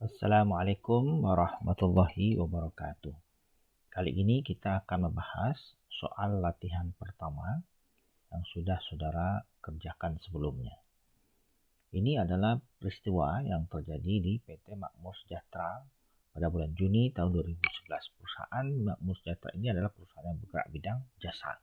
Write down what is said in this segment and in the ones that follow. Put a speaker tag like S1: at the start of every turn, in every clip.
S1: Assalamualaikum warahmatullahi wabarakatuh. Kali ini kita akan membahas soal latihan pertama yang sudah saudara kerjakan sebelumnya. Ini adalah peristiwa yang terjadi di PT Makmur Sejahtera pada bulan Juni tahun 2011. Perusahaan Makmur Sejahtera ini adalah perusahaan yang bergerak bidang jasa.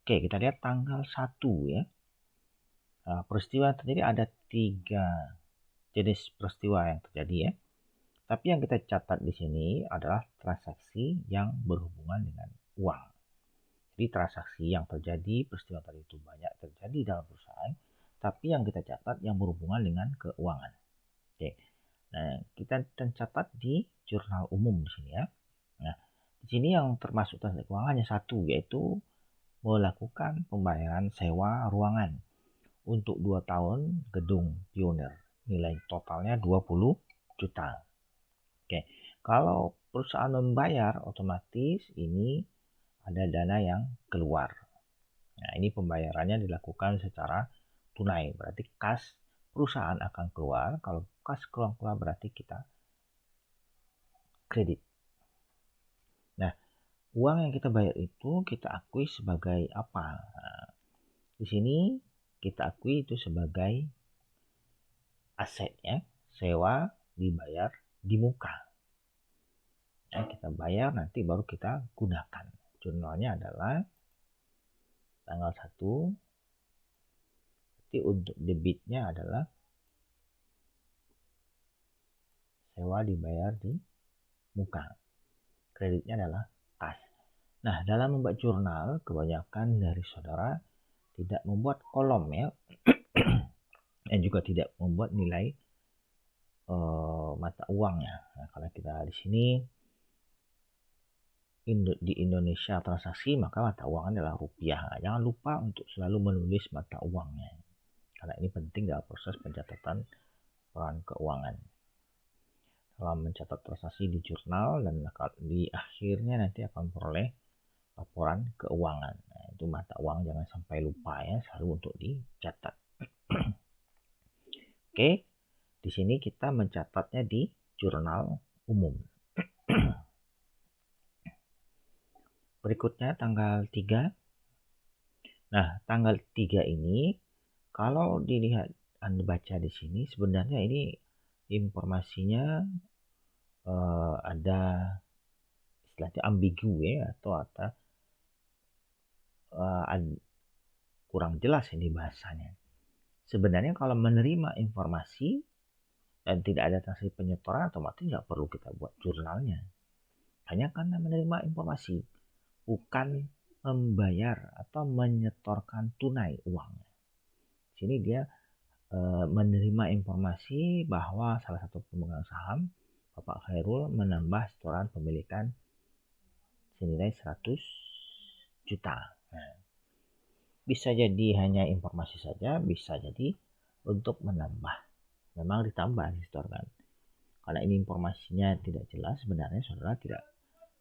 S1: Oke, kita lihat tanggal 1 ya. Peristiwa yang terjadi ada 3 jenis peristiwa yang terjadi ya. Tapi yang kita catat di sini adalah transaksi yang berhubungan dengan uang. Jadi transaksi yang terjadi, peristiwa tadi itu banyak terjadi dalam perusahaan, tapi yang kita catat yang berhubungan dengan keuangan. Oke. Nah, kita catat di jurnal umum di sini ya. Nah, di sini yang termasuk transaksi keuangan hanya satu, yaitu melakukan pembayaran sewa ruangan untuk 2 tahun gedung Pioneer. Nilai totalnya 20 juta. Oke, kalau perusahaan membayar, otomatis ini ada dana yang keluar. Nah, ini pembayarannya dilakukan secara tunai, berarti kas perusahaan akan keluar. Kalau kas keluar berarti kita kredit. Nah, uang yang kita bayar itu kita akui sebagai apa? Nah, di sini kita akui itu sebagai aset ya, sewa dibayar di muka. Nah, kita bayar nanti baru kita gunakan. Jurnalnya adalah tanggal 1. Jadi untuk debitnya adalah sewa dibayar di muka. Kreditnya adalah kas. Nah, dalam membuat jurnal, kebanyakan dari saudara tidak membuat kolom ya. Dan juga tidak membuat nilai mata uangnya. Nah, kalau kita di sini di Indonesia transaksi, maka mata uang adalah rupiah. Nah, jangan lupa untuk selalu menulis mata uangnya. Karena ini penting dalam proses pencatatan peran keuangan. Dalam mencatat transaksi di jurnal dan di akhirnya nanti akan memperoleh laporan keuangan. Nah, itu mata uang jangan sampai lupa ya, selalu untuk dicatat. Oke, di sini kita mencatatnya di jurnal umum. Berikutnya tanggal 3. Nah, tanggal 3 ini kalau dilihat Anda baca di sini sebenarnya ini informasinya ada istilahnya ambigu ya, atau kurang jelas ini bahasanya. Sebenarnya kalau menerima informasi dan tidak ada transaksi penyetoran, otomatis nggak perlu kita buat jurnalnya. Hanya karena menerima informasi, bukan membayar atau menyetorkan tunai uangnya. Sini dia menerima informasi bahwa salah satu pemegang saham, Bapak Khairul, menambah setoran pemilikan senilai 100 juta. Nah, bisa jadi hanya informasi saja, bisa jadi untuk menambah. Memang ditambah distorkan. Karena ini informasinya tidak jelas, sebenarnya saudara tidak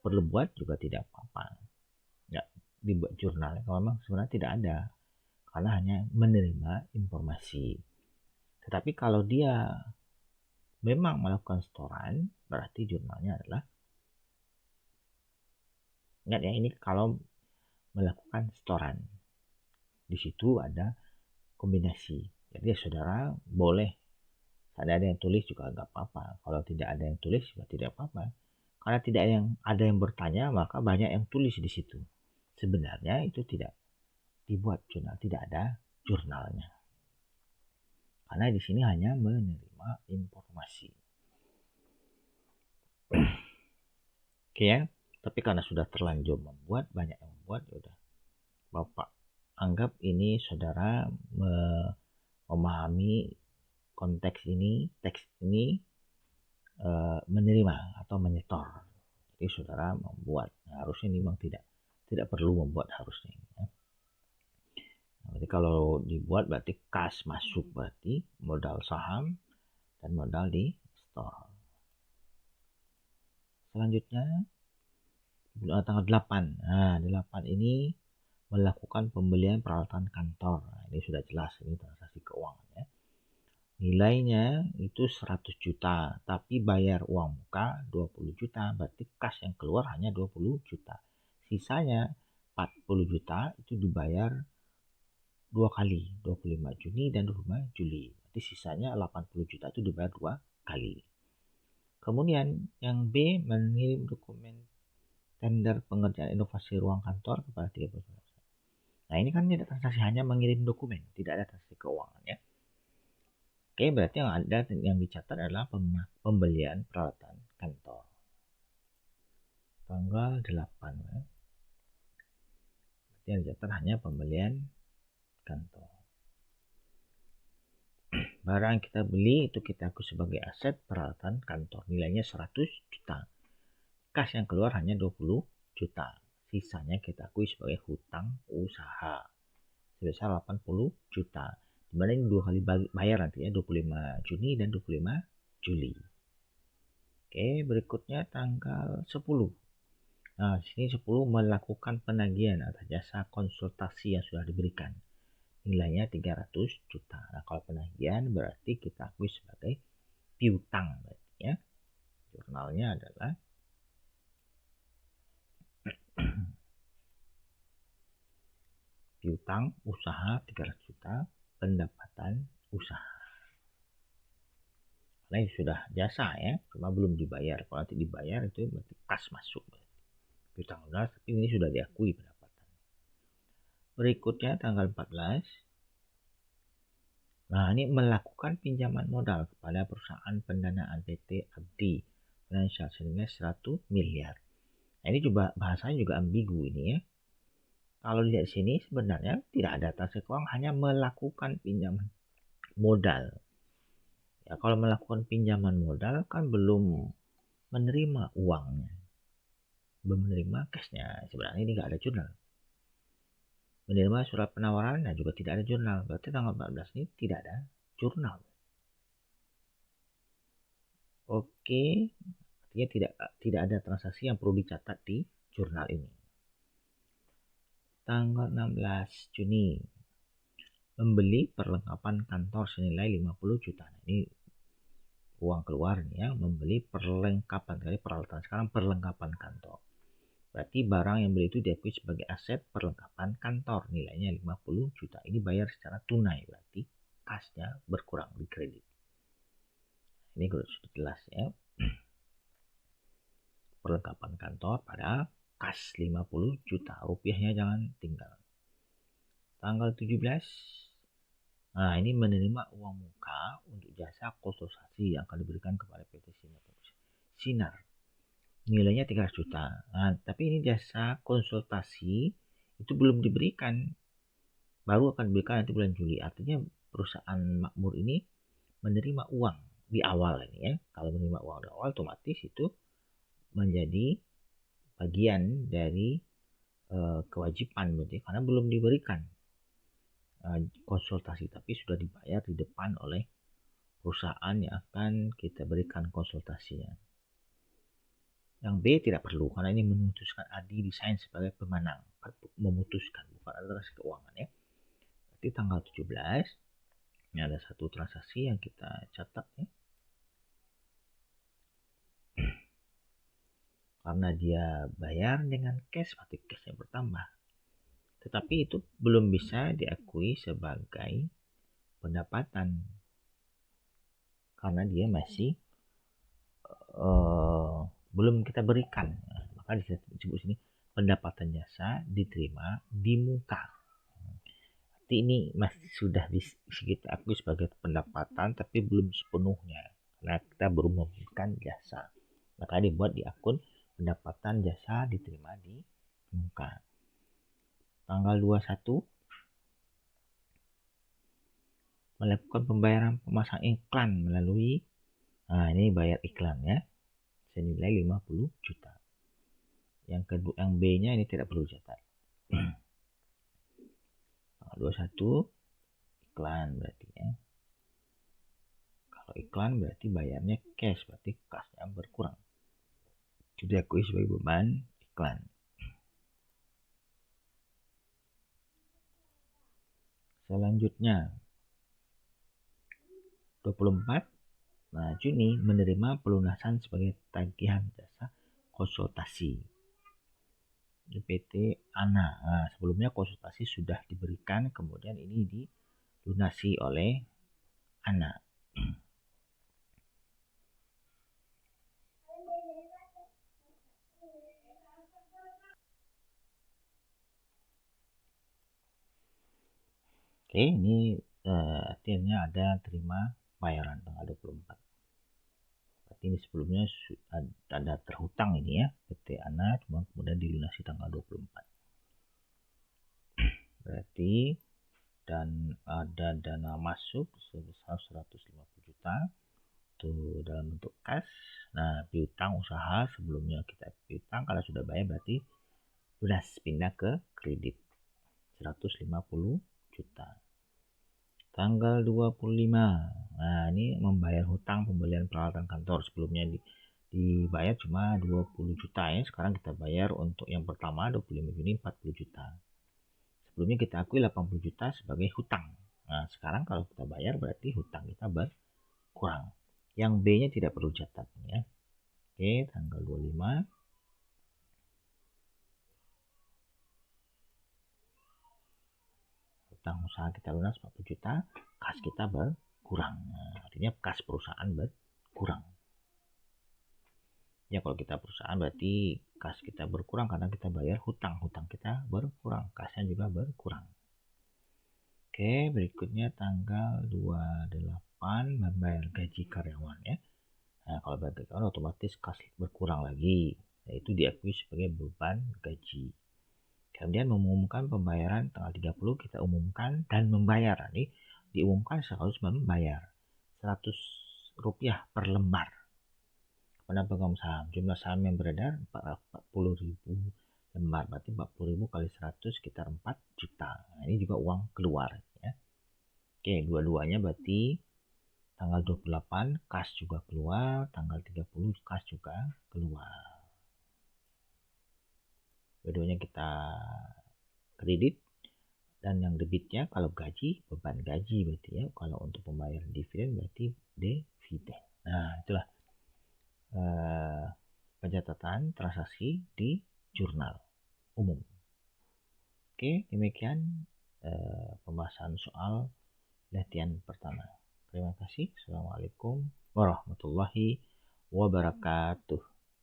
S1: perlu buat juga tidak apa-apa. Ya, dibuat jurnal kalau memang sebenarnya tidak ada. Karena hanya menerima informasi. Tetapi kalau dia memang melakukan setoran, berarti jurnalnya adalah, ingat ya, ini kalau melakukan setoran. Di situ ada kombinasi. Jadi saudara boleh ada yang tulis juga nggak apa-apa. Kalau tidak ada yang tulis juga tidak apa-apa. Karena tidak ada yang bertanya, maka banyak yang tulis di situ. Sebenarnya itu tidak dibuat jurnal, tidak ada jurnalnya. Karena di sini hanya menerima informasi. Oke ya, tapi karena sudah terlanjur membuat, banyak yang membuat, ya udah. Bapak anggap ini saudara memahami konteks ini, teks ini menerima atau menyetor. Jadi saudara membuat. Nah, harusnya ini memang tidak perlu membuat harusnya. Ya. Nah, berarti kalau dibuat berarti kas masuk, berarti modal saham dan modal di store. Selanjutnya tanggal 8. Nah, 8 ini melakukan pembelian peralatan kantor. Nah, ini sudah jelas, ini transaksi keuangan ya. Nilainya itu 100 juta, tapi bayar uang muka 20 juta, berarti kas yang keluar hanya 20 juta. Sisanya 40 juta itu dibayar dua kali, 25 Juni dan 25 Juli. Berarti sisanya 80 juta itu dibayar dua kali. Kemudian yang B mengirim dokumen tender pengerjaan inovasi ruang kantor kepada 30. Nah ini kan tidak transaksi, hanya mengirim dokumen, tidak ada transaksi keuangan ya. Oke, berarti yang ada yang dicatat adalah pembelian peralatan kantor. Tanggal 8 ya. Berarti yang dicatat hanya pembelian kantor. Barang yang kita beli itu kita akui sebagai aset peralatan kantor. Nilainya 100 juta. Kas yang keluar hanya 20 juta. Sisanya kita akui sebagai hutang usaha. Sebesar 80 juta. Dimana ini dua kali bayar nanti ya, 25 Juni dan 25 Juli. Oke, berikutnya tanggal 10. Nah, sini 10 melakukan penagihan atas jasa konsultasi yang sudah diberikan. Nilainya 300 juta. Nah, kalau penagihan berarti kita akui sebagai piutang berarti ya. Jurnalnya adalah piutang usaha 300 juta, pendapatan usaha. Nah, ini sudah jasa ya, cuma belum dibayar. Kalau nanti dibayar itu berarti kas masuk. Piutang lunas, tapi ini sudah diakui pendapatan. Berikutnya tanggal 14. Nah, ini melakukan pinjaman modal kepada perusahaan pendanaan PT Abdi Financial senilai 100 miliar. Nah, ini juga bahasanya juga ambigu ini ya. Kalau dilihat sini sebenarnya tidak ada transaksi keuangan, hanya melakukan pinjaman modal. Ya, kalau melakukan pinjaman modal kan belum menerima uangnya, belum menerima cashnya. Sebenarnya ini nggak ada jurnal. Menerima surat penawaran dan juga tidak ada jurnal. Berarti tanggal 14 ini tidak ada jurnal. Oke, artinya tidak ada transaksi yang perlu dicatat di jurnal ini. Tanggal 16 Juni membeli perlengkapan kantor senilai 50 juta. Nah, ini uang keluar nih ya, membeli perlengkapan, kali peralatan, sekarang perlengkapan kantor. Berarti barang yang beli itu diakui sebagai aset perlengkapan kantor, nilainya 50 juta. Ini bayar secara tunai, berarti kasnya berkurang di kredit. Ini sudah jelas ya. Perlengkapan kantor pada kas 50 juta. Rupiahnya jangan tinggal. Tanggal 17. Nah, ini menerima uang muka untuk jasa konsultasi yang akan diberikan kepada PT Sinar. Nilainya 300 juta. Nah, tapi ini jasa konsultasi itu belum diberikan. Baru akan diberikan nanti bulan Juli. Artinya perusahaan makmur ini menerima uang di awal ini ya. Kalau menerima uang di awal otomatis itu menjadi bagian dari kewajiban berarti, karena belum diberikan konsultasi, tapi sudah dibayar di depan oleh perusahaan yang akan kita berikan konsultasinya. Yang B tidak perlu, karena ini memutuskan Adi Desain sebagai pemenang. Memutuskan, bukan ada transaksi keuangan ya. Berarti tanggal 17 ini ada satu transaksi yang kita catat ya. Karena dia bayar dengan cash, berarti cashnya bertambah. Tetapi itu belum bisa diakui sebagai pendapatan karena dia masih belum kita berikan. Maka disebut sini pendapatan jasa diterima di muka. Berarti ini masih sudah bisa kita akui sebagai pendapatan, tapi belum sepenuhnya karena kita baru memberikan jasa. Maka dibuat di akun pendapatan jasa diterima di muka. Tanggal 21 melakukan pembayaran pemasang iklan melalui, nah ini bayar iklan ya, senilai 50 juta. Yang kedua, yang B-nya ini tidak perlu catat. Tanggal 21 iklan berarti ya. Kalau iklan berarti bayarnya cash, berarti kasnya berkurang. Itu diakui sebagai beban iklan. Selanjutnya 24 Juni menerima pelunasan sebagai tagihan jasa konsultasi di PT ANA. Sebelumnya konsultasi sudah diberikan, kemudian ini dilunasi oleh ANA. Oke, ini artinya ada terima bayaran tanggal 24. Berarti ini sebelumnya ada terhutang ini ya, PT ANA, cuma kemudian dilunasi tanggal 24. Berarti dan ada dana masuk sebesar 150 juta itu dalam bentuk cash. Nah, piutang usaha sebelumnya kita piutang, kalau sudah bayar berarti lunas, pindah ke kredit 150 juta. Tanggal 25. Nah, ini membayar hutang pembelian peralatan kantor. Sebelumnya dibayar cuma 20 juta ya. Sekarang kita bayar untuk yang pertama 25 Juni 40 juta. Sebelumnya kita akui 80 juta sebagai hutang. Nah, sekarang kalau kita bayar berarti hutang kita berkurang. Yang B-nya tidak perlu catat ya. Oke, tanggal 25. Hutang usaha kita lunas 40 juta, kas kita berkurang. Nah, artinya kas perusahaan berkurang. Ya, kalau kita perusahaan berarti kas kita berkurang karena kita bayar hutang kita berkurang, kasnya juga berkurang. Oke, berikutnya tanggal 28 membayar gaji karyawan ya. Nah, kalau bayar gaji karyawan otomatis kas berkurang lagi, yaitu diakui sebagai beban gaji. Kemudian mengumumkan pembayaran tanggal 30, kita umumkan dan membayar. Ini diumumkan harus membayar 100 rupiah per lembar kepada pemegang saham. Jumlah saham yang beredar 40.000 lembar, berarti 40.000 kali 100 sekitar 4 juta. Nah, ini juga uang keluar ya. Oke, dua-duanya berarti tanggal 28 kas juga keluar, tanggal 30 kas juga keluar. Dua-duanya kita kredit. Dan yang debitnya kalau gaji, beban gaji berarti ya. Kalau untuk pembayaran dividen berarti dividen. Nah, itulah pencatatan transaksi di jurnal umum. Oke, demikian pembahasan soal latihan pertama. Terima kasih. Assalamualaikum warahmatullahi wabarakatuh.